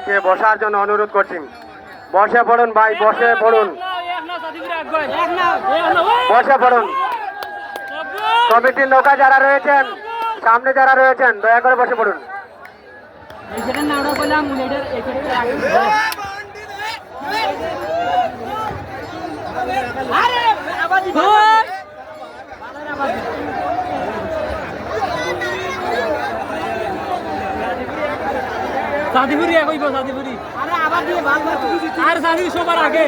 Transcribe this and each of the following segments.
ভাইকে বসার জন্য অনুরোধ করছি। বসে পড়ুন ভাই, বসে পড়ুন, বসে পড়ুন। কমিটির নৌকা যারা রয়েছেন, সামনে যারা রয়েছেন, দয়া করে বসে পড়ুন। সাদিপুরি কইব সাদিপুরি আর সাদি সবার আগে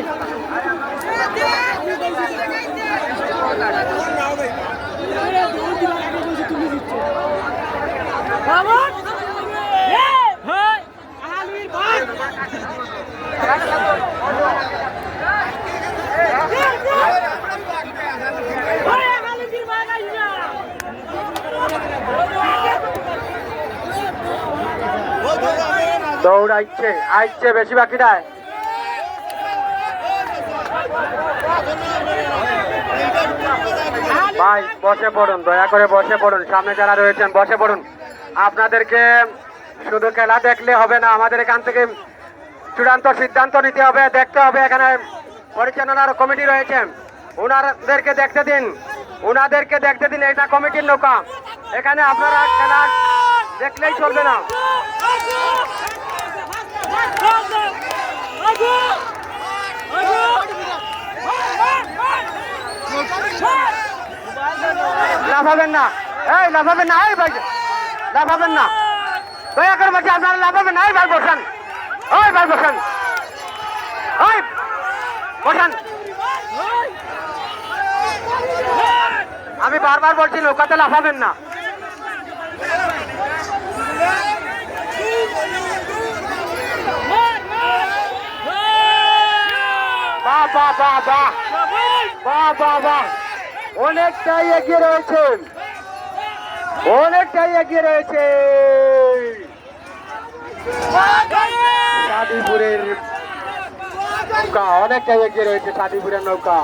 দৌড়াইছে, আইছে বেশি বাকি নাই। ভাই বসে পড়ুন, দয়া করে বসে পড়ুন। সামনে যারা রয়েছেন বসে পড়ুন। আপনাদেরকে শুধু খেলা দেখলে হবে না, আমাদের এখান থেকে চূড়ান্ত সিদ্ধান্ত নিতে হবে, দেখতে হবে। এখানে পরিচালনার কমিটি রয়েছে, ওনাদেরকে দেখতে দিন, ওনাদেরকে দেখতে দিন। এটা কমিটির নৌকা, এখানে আপনারা খেলা দেখলেই চলবে না। লাফাবেন না, এই লাফাবেন না, এই ভাই লাফাবেন না, দয়া করে বলছি আপনারা লাফাবেন না। এই ভাই বসান, ওই ভাই বসান, ওই বসান। আমি বারবার বলছি নৌকাতে লাফাবেন না। বাহ বাহ বাহ বাহ বাহ বাহ বাহ, অনেকটাই এগিয়ে রয়েছে, অনেকটাই এগিয়ে রয়েছে সাদিপুরের নৌকা, অনেকটাই এগিয়ে রয়েছে সাদিপুরের নৌকা।